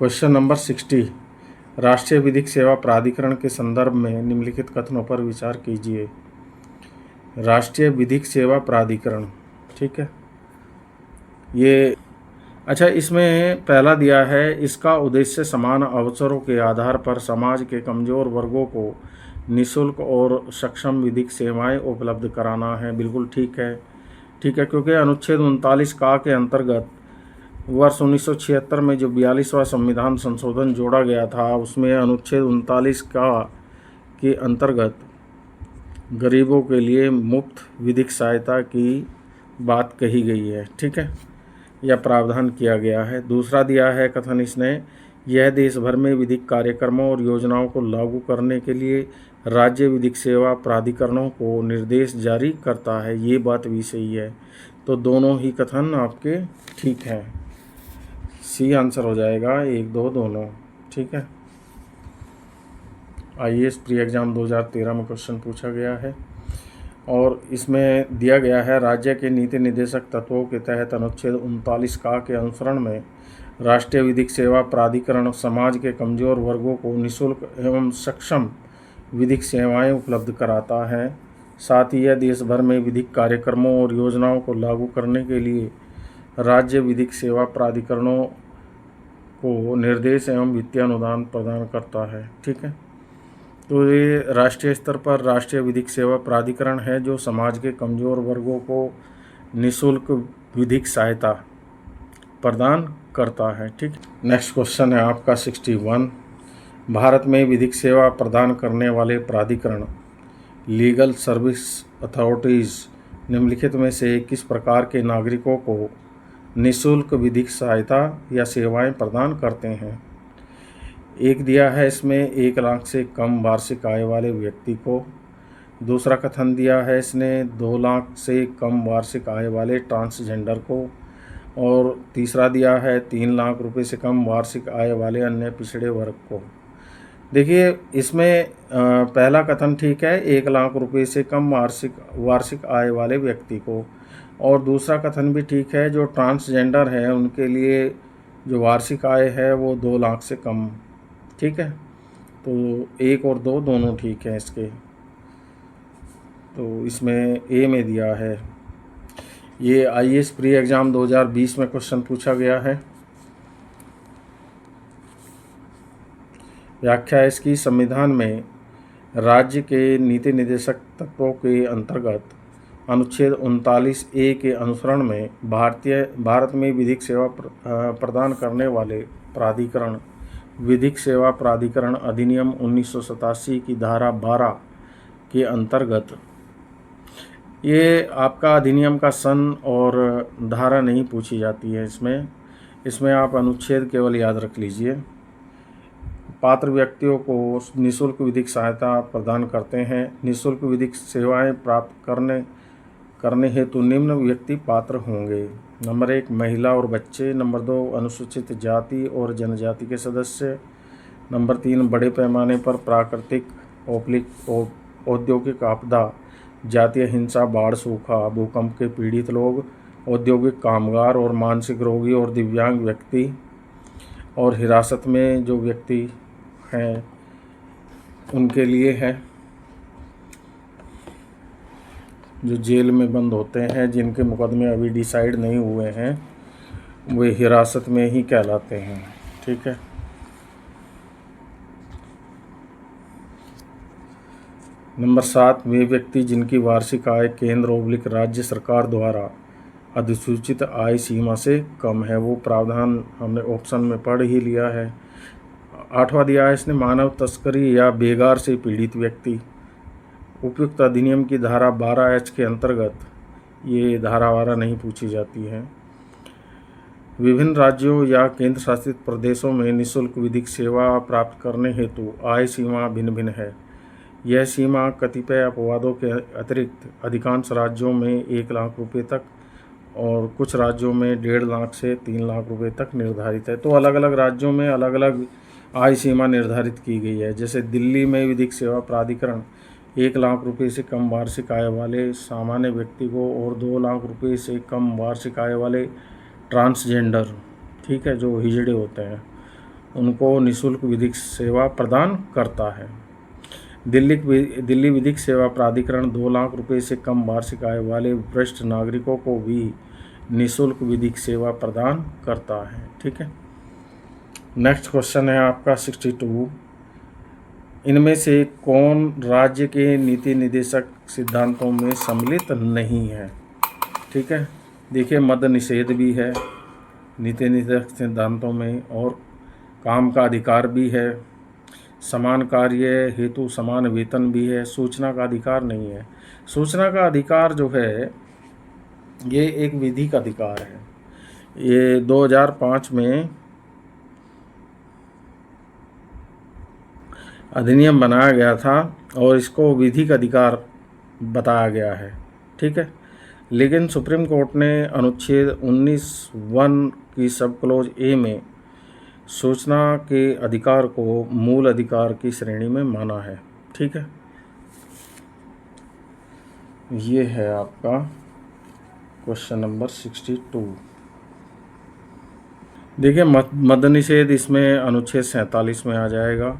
Question number 60, राष्ट्रीय विधिक सेवा प्राधिकरण के संदर्भ में निम्नलिखित कथनों पर विचार कीजिए। राष्ट्रीय विधिक सेवा प्राधिकरण, ठीक है, ये अच्छा, इसमें पहला दिया है, इसका उद्देश्य समान अवसरों के आधार पर समाज के कमज़ोर वर्गों को निःशुल्क और सक्षम विधिक सेवाएं उपलब्ध कराना है। बिल्कुल ठीक है, ठीक है, क्योंकि अनुच्छेद 39 का के अंतर्गत वर्ष 1976 में जो 42वां संविधान संशोधन जोड़ा गया था, उसमें अनुच्छेद 39 का के अंतर्गत गरीबों के लिए मुफ्त विधिक सहायता की बात कही गई है, ठीक है, यह प्रावधान किया गया है। दूसरा दिया है कथन इसने, यह देश भर में विधिक कार्यक्रमों और योजनाओं को लागू करने के लिए राज्य विधिक सेवा प्राधिकरणों को निर्देश जारी करता है। ये बात भी सही है, तो दोनों ही कथन आपके ठीक हैं। सी आंसर हो जाएगा, 1, 2 दोनों, ठीक है। IAS प्री एग्ज़ाम 2013 में क्वेश्चन पूछा गया है और इसमें दिया गया है, राज्य के नीति निर्देशक तत्वों के तहत अनुच्छेद 39 का के अनुसरण में राष्ट्रीय विधिक सेवा प्राधिकरण समाज के कमज़ोर वर्गों को निःशुल्क एवं सक्षम विधिक सेवाएं उपलब्ध कराता है। साथ ही यह देश भर में विधिक कार्यक्रमों और योजनाओं को लागू करने के लिए राज्य विधिक सेवा प्राधिकरणों को निर्देश एवं वित्तीय अनुदान प्रदान करता है, ठीक है। तो ये राष्ट्रीय स्तर पर राष्ट्रीय विधिक सेवा प्राधिकरण है जो समाज के कमज़ोर वर्गों को निःशुल्क विधिक सहायता प्रदान करता है, ठीक। नेक्स्ट क्वेश्चन है आपका 61, भारत में विधिक सेवा प्रदान करने वाले प्राधिकरण लीगल सर्विस अथॉरिटीज़ निम्नलिखित में से किस प्रकार के नागरिकों को निःशुल्क विधिक सहायता या सेवाएं प्रदान करते हैं। एक दिया है इसमें 1 लाख से कम वार्षिक आय वाले व्यक्ति को। दूसरा कथन दिया है इसने 2 लाख से कम वार्षिक आय वाले ट्रांसजेंडर को। और तीसरा दिया है 3 लाख रुपए से कम वार्षिक आय वाले अन्य पिछड़े वर्ग को। देखिए, इसमें पहला कथन ठीक है, 1 लाख रुपए से कम वार्षिक आय वाले व्यक्ति को, और दूसरा कथन भी ठीक है, जो ट्रांसजेंडर है उनके लिए जो वार्षिक आय है वो 2 लाख से कम, ठीक है। तो 1 और 2 दोनों ठीक हैं इसके। तो इसमें ए में दिया है, ये IAS प्री एग्ज़ाम 2020 में क्वेश्चन पूछा गया है। व्याख्या इसकी, संविधान में राज्य के नीति निर्देशक तत्वों के अंतर्गत अनुच्छेद 39A के अनुसरण में भारत में विधिक सेवा प्रदान करने वाले प्राधिकरण विधिक सेवा प्राधिकरण अधिनियम 1987 की धारा 12 के अंतर्गत, ये आपका अधिनियम का सन और धारा नहीं पूछी जाती है इसमें आप अनुच्छेद केवल याद रख लीजिए। पात्र व्यक्तियों को निःशुल्क विधिक सहायता प्रदान करते हैं। निःशुल्क विधिक सेवाएं प्राप्त करने हेतु निम्न व्यक्ति पात्र होंगे। नंबर 1 महिला और बच्चे। नंबर 2 अनुसूचित जाति और जनजाति के सदस्य। नंबर 3 बड़े पैमाने पर प्राकृतिक औद्योगिक आपदा, जातीय हिंसा, बाढ़, सूखा, भूकंप के पीड़ित लोग, औद्योगिक कामगार और मानसिक रोगी और दिव्यांग व्यक्ति, और हिरासत में जो व्यक्ति हैं उनके लिए है, जो जेल में बंद होते हैं, जिनके मुकदमे अभी डिसाइड नहीं हुए हैं, वे हिरासत में ही कहलाते हैं, ठीक है। नंबर 7 वे व्यक्ति जिनकी वार्षिक आय केंद्र / राज्य सरकार द्वारा अधिसूचित आय सीमा से कम है। वो प्रावधान हमने ऑप्शन में पढ़ ही लिया है। 8वां दिया है इसने, मानव तस्करी या बेगार से पीड़ित व्यक्ति। उपयुक्त अधिनियम की धारा 12H के अंतर्गत ये धारा 12 नहीं पूछी जाती है। विभिन्न राज्यों या केंद्र शासित प्रदेशों में निःशुल्क विधिक सेवा प्राप्त करने हेतु आय सीमा भिन्न भिन्न है। यह सीमा कतिपय अपवादों के अतिरिक्त अधिकांश राज्यों में 1 लाख रुपए तक और कुछ राज्यों में 1.5 लाख से 3 लाख रुपए तक निर्धारित है। तो अलग अलग राज्यों में अलग अलग आय सीमा निर्धारित की गई है। जैसे दिल्ली में विधिक सेवा प्राधिकरण 1 लाख रुपए से कम वार्षिक आय वाले सामान्य व्यक्ति को और 2 लाख रुपए से कम वार्षिक आय वाले ट्रांसजेंडर, ठीक है, जो हिजड़े होते हैं, उनको निःशुल्क विधिक सेवा प्रदान करता है। दिल्ली विधिक सेवा प्राधिकरण 2 लाख रुपए से कम वार्षिक आय वाले वरिष्ठ नागरिकों को भी निःशुल्क विधिक सेवा प्रदान करता है। ठीक है। नेक्स्ट क्वेश्चन है आपका 62। इनमें से कौन राज्य के नीति निर्देशक सिद्धांतों में सम्मिलित नहीं है? ठीक है। देखिए, मद्य निषेध भी है नीति निर्देशक सिद्धांतों में, और काम का अधिकार भी है, समान कार्य हेतु समान वेतन भी है, सूचना का अधिकार नहीं है। सूचना का अधिकार जो है ये एक विधिक अधिकार है। ये 2005 में अधिनियम बनाया गया था और इसको विधिक अधिकार बताया गया है। ठीक है। लेकिन सुप्रीम कोर्ट ने अनुच्छेद 19(1) की सब क्लोज ए में सूचना के अधिकार को मूल अधिकार की श्रेणी में माना है। ठीक है। ये है आपका क्वेश्चन नंबर 62। देखिए, मद्य निषेध इसमें अनुच्छेद 47 में आ जाएगा,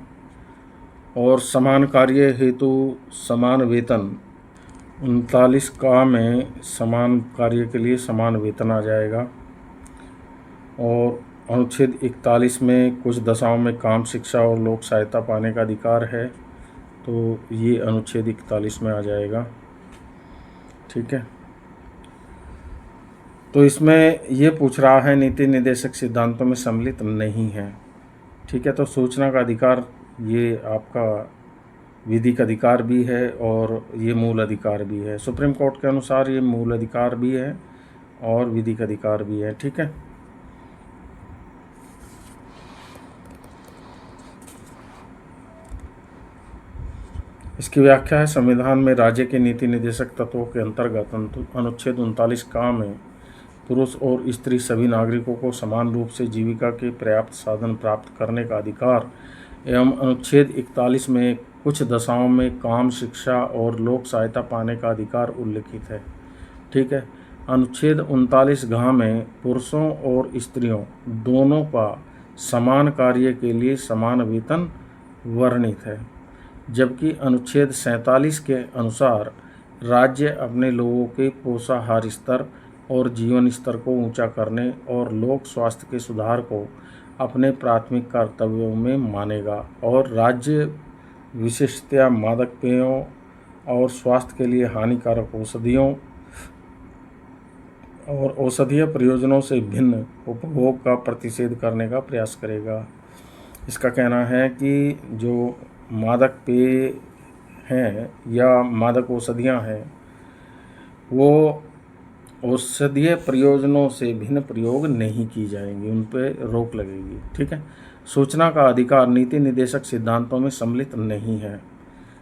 और समान कार्य हेतु समान वेतन 39 का में समान कार्य के लिए समान वेतन आ जाएगा। और अनुच्छेद 41 में कुछ दशाओं में काम, शिक्षा और लोक सहायता पाने का अधिकार है, तो ये अनुच्छेद 41 में आ जाएगा। ठीक है। तो इसमें ये पूछ रहा है नीति निर्देशक सिद्धांतों में सम्मिलित नहीं है। ठीक है। तो सूचना का अधिकार ये आपका विधिक अधिकार भी है और ये मूल अधिकार भी है। सुप्रीम कोर्ट के अनुसार ये मूल अधिकार भी है और विधिक अधिकार भी है। ठीक है। इसकी व्याख्या है, संविधान में राज्य के नीति निर्देशक तत्वों के अंतर्गत अनुच्छेद 39 का में पुरुष और स्त्री सभी नागरिकों को समान रूप से जीविका के पर्याप्त साधन प्राप्त करने का अधिकार एवं अनुच्छेद 41 में कुछ दशाओं में काम, शिक्षा और लोक सहायता पाने का अधिकार उल्लिखित है। ठीक है। अनुच्छेद 39(घ) में पुरुषों और स्त्रियों दोनों का समान कार्य के लिए समान वेतन वर्णित है, जबकि अनुच्छेद 47 के अनुसार राज्य अपने लोगों के पोषाहार स्तर और जीवन स्तर को ऊंचा करने और लोक स्वास्थ्य के सुधार को अपने प्राथमिक कर्तव्यों में मानेगा, और राज्य विशेषतया मादक पेयों और स्वास्थ्य के लिए हानिकारक औषधियों और औषधीय प्रयोजनों से भिन्न उपभोग का प्रतिषेध करने का प्रयास करेगा। इसका कहना है कि जो मादक पेय हैं या मादक औषधियाँ हैं वो औषधीय प्रयोजनों से भिन्न प्रयोग नहीं की जाएंगी, उन पर रोक लगेगी। ठीक है। सूचना का अधिकार नीति निर्देशक सिद्धांतों में सम्मिलित नहीं है।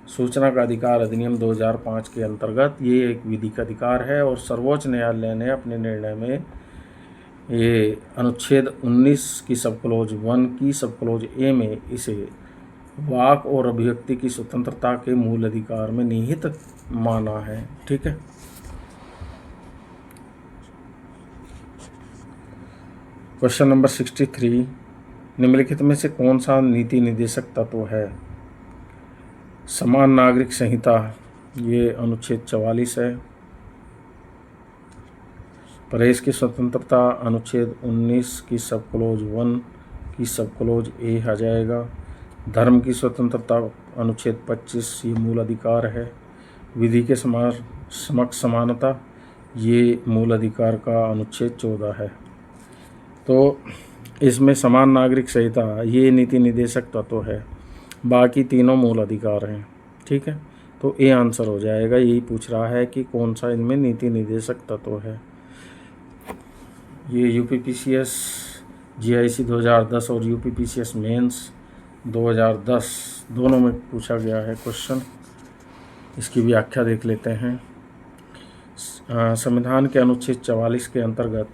सूचना का अधिकार अधिनियम 2005 के अंतर्गत ये एक विधिक अधिकार है, और सर्वोच्च न्यायालय ने अपने निर्णय में ये अनुच्छेद 19 की सब क्लोज 1 की सब क्लोज ए में इसे वाक और अभिव्यक्ति की स्वतंत्रता के मूल अधिकार में निहित माना है। ठीक है। Question number 63। निम्नलिखित में से कौन सा नीति निर्देशक तत्व है? समान नागरिक संहिता, ये अनुच्छेद 44 है। प्रेस की स्वतंत्रता अनुच्छेद 19 की सब क्लोज 1 की सब क्लोज ए आ जाएगा। धर्म की स्वतंत्रता अनुच्छेद 25 ये मूल अधिकार है। विधि के समक्ष समानता ये मूल अधिकार का अनुच्छेद 14 है। तो इसमें समान नागरिक संहिता ये नीति निर्देशक तत्व है, बाकी तीनों मूल अधिकार हैं। ठीक है। तो ए आंसर हो जाएगा। यही पूछ रहा है कि कौन सा इनमें नीति निर्देशक तत्व है। ये यूपीपीसीएस जीआईसी 2010 और यूपीपीसीएस मेंस 2010 दोनों में पूछा गया है क्वेश्चन। इसकी व्याख्या देख लेते हैं। संविधान के अनुच्छेद 44 के अंतर्गत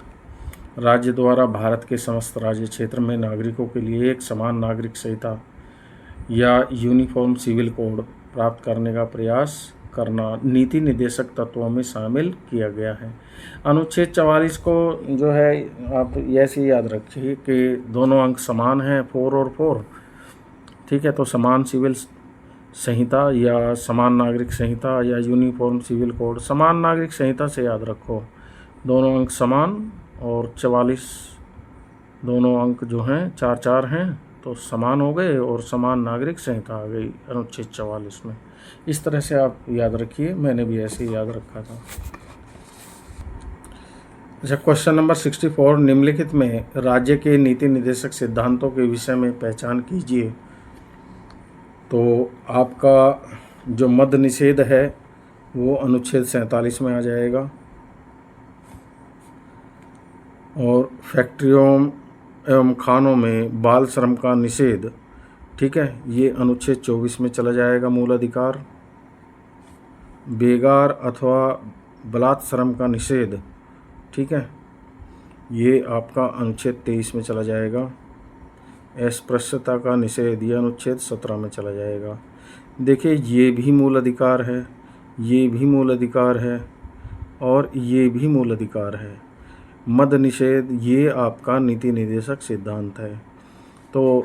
राज्य द्वारा भारत के समस्त राज्य क्षेत्र में नागरिकों के लिए एक समान नागरिक संहिता या यूनिफॉर्म सिविल कोड प्राप्त करने का प्रयास करना नीति निर्देशक तत्वों में शामिल किया गया है। अनुच्छेद 44 को जो है आप ऐसे ही याद रखिए कि दोनों अंक समान हैं, 4 और 4, ठीक है। तो समान सिविल संहिता या समान नागरिक संहिता या यूनिफॉर्म सिविल कोड, समान नागरिक संहिता से याद रखो, दोनों अंक समान, और 44 दोनों अंक जो हैं 4-4 हैं तो समान हो गए और समान नागरिक संहिता आ गई अनुच्छेद 44 में। इस तरह से आप याद रखिए, मैंने भी ऐसे ही याद रखा था। अच्छा, क्वेश्चन नंबर 64, निम्नलिखित में राज्य के नीति निर्देशक सिद्धांतों के विषय में पहचान कीजिए। तो आपका जो मद्य निषेध है वो अनुच्छेद 47 में आ जाएगा, और फैक्ट्रियों एवं खानों में बाल श्रम का निषेध, ठीक है, ये अनुच्छेद 24 में चला जाएगा मूल अधिकार। बेगार अथवा बलात् श्रम का निषेध, ठीक है, ये आपका अनुच्छेद 23 में चला जाएगा। अस्पृश्यता का निषेध ये अनुच्छेद 17 में चला जाएगा। देखिए, ये भी मूल अधिकार है, ये भी मूल अधिकार है, और ये भी मूल अधिकार है। मद्य निषेध ये आपका नीति निर्देशक सिद्धांत है। तो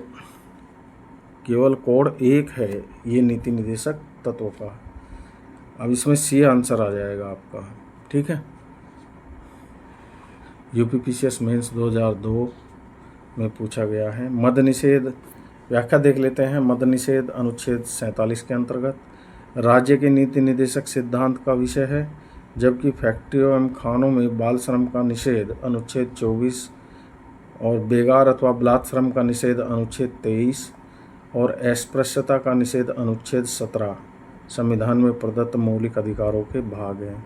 केवल कोड 1 है ये नीति निर्देशक तत्व का। अब इसमें सी आंसर आ जाएगा आपका, ठीक है। यूपीपीसीएस मेंस 2002 में पूछा गया है। मद्य निषेध व्याख्या देख लेते हैं। मद्य निषेध अनुच्छेद 47 के अंतर्गत राज्य के नीति निर्देशक सिद्धांत का विषय है, जबकि फैक्ट्रियों एवं खानों में बाल श्रम का निषेध अनुच्छेद 24 और बेगार अथवा बलात् श्रम का निषेध अनुच्छेद 23 और अस्पृश्यता का निषेध अनुच्छेद 17 संविधान में प्रदत्त मौलिक अधिकारों के भाग हैं।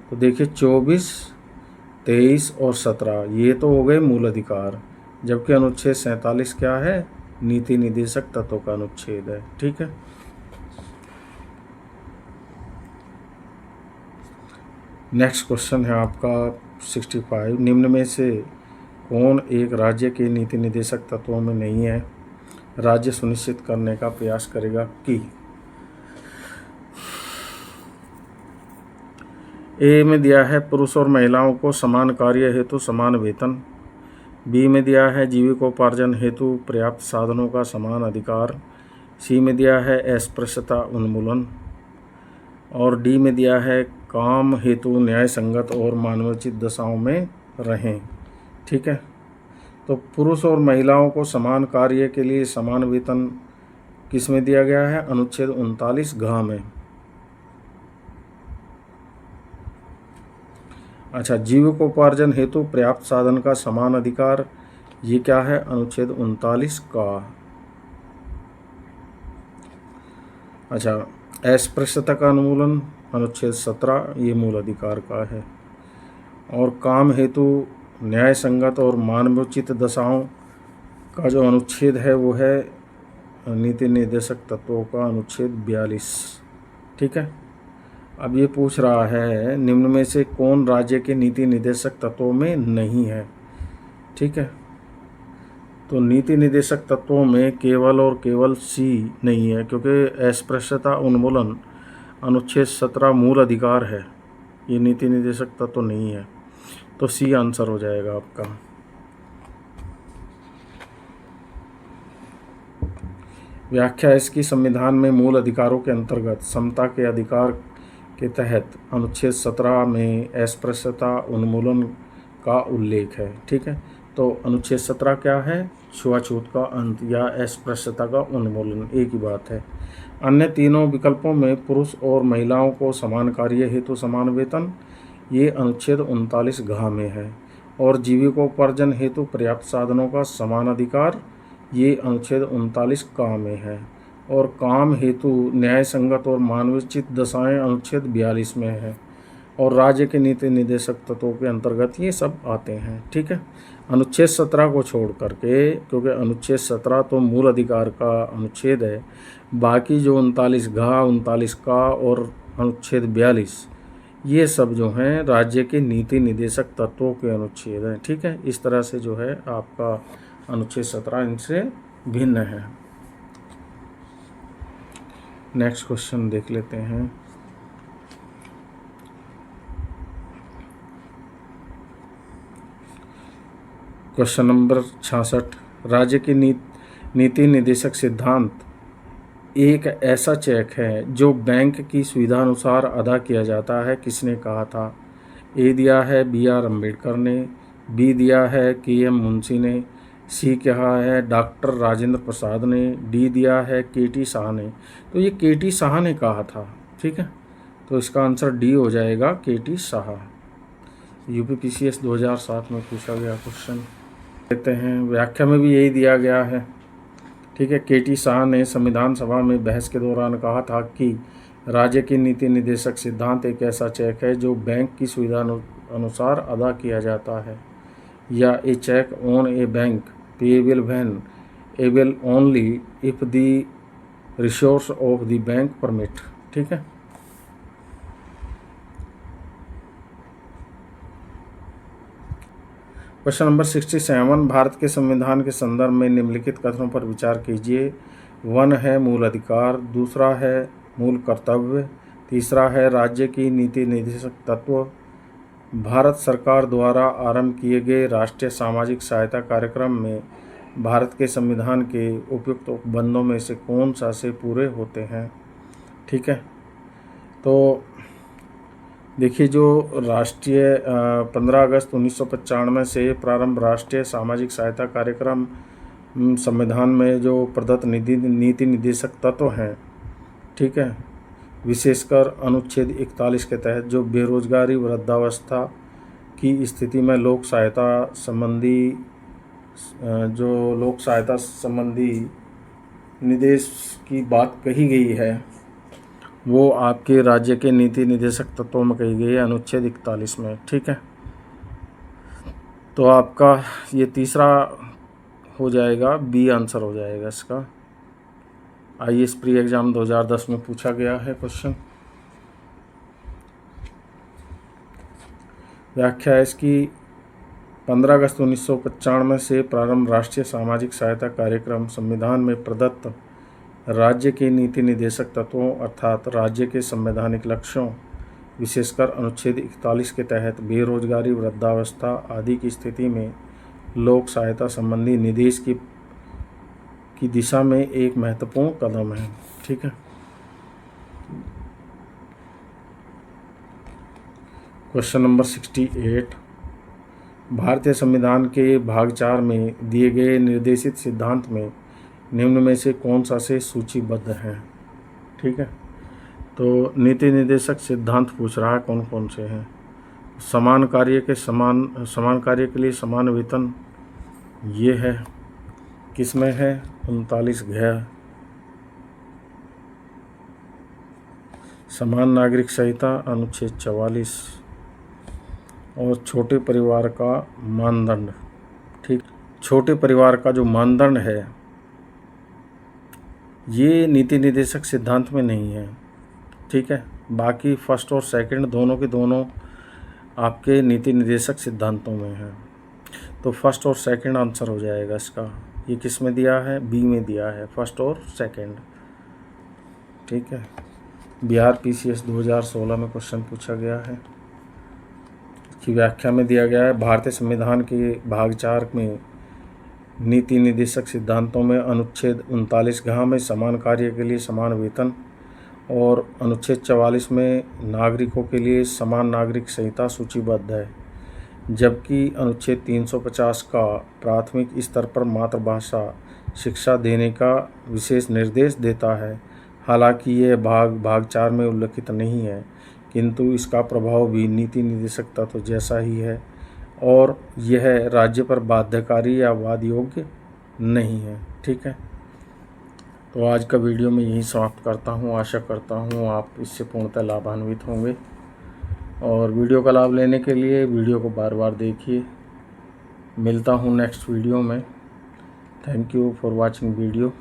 तो देखिए, 24, 23 और 17 ये तो हो गए मूल अधिकार, जबकि अनुच्छेद 47 क्या है, नीति निर्देशक तत्वों का अनुच्छेद है, ठीक है। नेक्स्ट क्वेश्चन है आपका 65, निम्न में से कौन एक राज्य के नीति निर्देशक तत्वों में नहीं है? राज्य सुनिश्चित करने का प्रयास करेगा कि ए में दिया है पुरुष और महिलाओं को समान कार्य हेतु समान वेतन, बी में दिया है जीविकोपार्जन हेतु पर्याप्त साधनों का समान अधिकार, सी में दिया है अस्पृश्यता उन्मूलन, और डी में दिया है काम हेतु न्याय संगत और मानवोचित दशाओं में रहें, ठीक है। तो पुरुष और महिलाओं को समान कार्य के लिए समान वेतन किस में दिया गया है? अनुच्छेद 39 घ में। अच्छा, जीविकोपार्जन हेतु पर्याप्त साधन का समान अधिकार, ये क्या है? अनुच्छेद 39 का। अच्छा, अस्पृश्यता का उन्मूलन अनुच्छेद 17 ये मूल अधिकार का है, और काम हेतु न्याय संगत और मानवोचित दशाओं का जो अनुच्छेद है वो है नीति निर्देशक तत्वों का अनुच्छेद 42, ठीक है। अब ये पूछ रहा है निम्न में से कौन राज्य के नीति निर्देशक तत्वों में नहीं है, ठीक है। तो नीति निर्देशक तत्वों में केवल और केवल सी नहीं है, क्योंकि अस्पृश्यता उन्मूलन अनुच्छेद 17 मूल अधिकार है, ये नीति निर्देशक तत्व नहीं है। तो सी आंसर हो जाएगा आपका। व्याख्या इसकी संविधान में मूल अधिकारों के अंतर्गत समता के अधिकार के तहत अनुच्छेद 17 में अस्पृश्यता उन्मूलन का उल्लेख है, ठीक है। तो अनुच्छेद 17 क्या है? छुआछूत का अंत या अस्पृश्यता का उन्मूलन, एक ही बात है। अन्य तीनों विकल्पों में पुरुष और महिलाओं को समान कार्य हेतु समान वेतन, ये अनुच्छेद 39 घ में है, और जीविकोपार्जन हेतु पर्याप्त साधनों का समान अधिकार, ये अनुच्छेद 39 क में है, और काम हेतु न्याय संगत और मानवोचित दशाएं अनुच्छेद 42 में है, और राज्य के नीति निर्देशक तत्वों के अंतर्गत ये सब आते हैं, ठीक है। अनुच्छेद 17 को छोड़ करके, क्योंकि अनुच्छेद 17 तो मूल अधिकार का अनुच्छेद है, बाकी जो 39 घ, 39 का और अनुच्छेद 42 ये सब जो हैं राज्य के नीति निर्देशक तत्वों के अनुच्छेद हैं, ठीक है। इस तरह से जो है आपका अनुच्छेद 17 इनसे भिन्न है। नेक्स्ट क्वेश्चन देख लेते हैं क्वेश्चन नंबर 66, राज्य की नीति निदेशक सिद्धांत एक ऐसा चेक है जो बैंक की सुविधा अनुसार अदा किया जाता है, किसने कहा था? ए दिया है BR अम्बेडकर ने, बी दिया है KM मुंशी ने, सी कहा है डॉक्टर राजेंद्र प्रसाद ने, डी दिया है KT शाह ने। तो ये KT शाह ने कहा था, ठीक है, तो इसका आंसर डी हो जाएगा, KT शाह। UPPCS 2007 में पूछा गया क्वेश्चन देते हैं, व्याख्या में भी यही दिया गया है, ठीक है। KT शाह ने संविधान सभा में बहस के दौरान कहा था कि राज्य की नीति निदेशक सिद्धांत एक ऐसा चेक है जो बैंक की सुविधा अनुसार अदा किया जाता है, या a cheque on a bank payable when able only if the resource of the bank permit, ठीक है। क्वेश्चन नंबर 67, भारत के संविधान के संदर्भ में निम्नलिखित कथनों पर विचार कीजिए। 1 है मूल अधिकार, दूसरा है मूल कर्तव्य, तीसरा है राज्य की नीति निदेशक तत्व, भारत सरकार द्वारा आरंभ किए गए राष्ट्रीय सामाजिक सहायता कार्यक्रम में भारत के संविधान के उपयुक्त उपबंधों में से कौन सा से पूरे होते हैं, ठीक है। तो देखिए, जो राष्ट्रीय 15 अगस्त 1995 से प्रारंभ राष्ट्रीय सामाजिक सहायता कार्यक्रम संविधान में जो प्रदत्त नीति निदेशक तत्व हैं, ठीक है, विशेषकर अनुच्छेद 41 के तहत जो बेरोजगारी वृद्धावस्था की स्थिति में लोक सहायता संबंधी निर्देश की बात कही गई है, वो आपके राज्य के नीति निदेशक तत्वों में कही गई है अनुच्छेद 41 में, ठीक है। तो आपका ये तीसरा हो जाएगा, बी आंसर हो जाएगा इसका। IAS प्री एग्जाम 2010 में पूछा गया है क्वेश्चन। व्याख्या है इसकी, 15 अगस्त 1995 से प्रारंभ राष्ट्रीय सामाजिक सहायता कार्यक्रम संविधान में प्रदत्त राज्य के नीति निदेशक तत्वों अर्थात राज्य के संवैधानिक लक्ष्यों, विशेषकर अनुच्छेद 41 के तहत बेरोजगारी वृद्धावस्था आदि की स्थिति में लोक सहायता संबंधी निर्देश की दिशा में एक महत्वपूर्ण कदम है, ठीक है। क्वेश्चन नंबर 68, भारतीय संविधान के भाग 4 में दिए गए निर्देशित सिद्धांत में निम्न में से कौन सा से सूचीबद्ध है, ठीक है। तो नीति निदेशक सिद्धांत पूछ रहा है कौन कौन से हैं। समान कार्य के लिए समान वेतन, ये है, किसमें है, 39 घ। समान नागरिक संहिता अनुच्छेद 44, और छोटे परिवार का मानदंड, ठीक। छोटे परिवार का जो मानदंड है ये नीति निदेशक सिद्धांत में नहीं है, ठीक है। बाकी फर्स्ट और सेकंड दोनों के दोनों आपके नीति निदेशक सिद्धांतों में है, तो फर्स्ट और सेकंड आंसर हो जाएगा इसका। ये किस में दिया है, बी में दिया है, फर्स्ट और सेकंड, ठीक है। बिहार PCS 2016 में क्वेश्चन पूछा गया है, की व्याख्या में दिया गया है, भारतीय संविधान के भाग 4 में नीति निदेशक सिद्धांतों में अनुच्छेद 39 घ में समान कार्य के लिए समान वेतन, और अनुच्छेद 44 में नागरिकों के लिए समान नागरिक संहिता सूचीबद्ध है, जबकि अनुच्छेद 350 का प्राथमिक स्तर पर मातृभाषा शिक्षा देने का विशेष निर्देश देता है। हालांकि यह भाग 4 में उल्लिखित नहीं है, किंतु इसका प्रभाव भी नीति निदेशक तत्व जैसा ही है, और यह राज्य पर बाध्यकारी या वाद योग्य नहीं है, ठीक है। तो आज का वीडियो मैं यहीं समाप्त करता हूँ। आशा करता हूँ आप इससे पूर्णतः लाभान्वित होंगे, और वीडियो का लाभ लेने के लिए वीडियो को बार बार देखिए। मिलता हूँ नेक्स्ट वीडियो में। Thank you for watching video.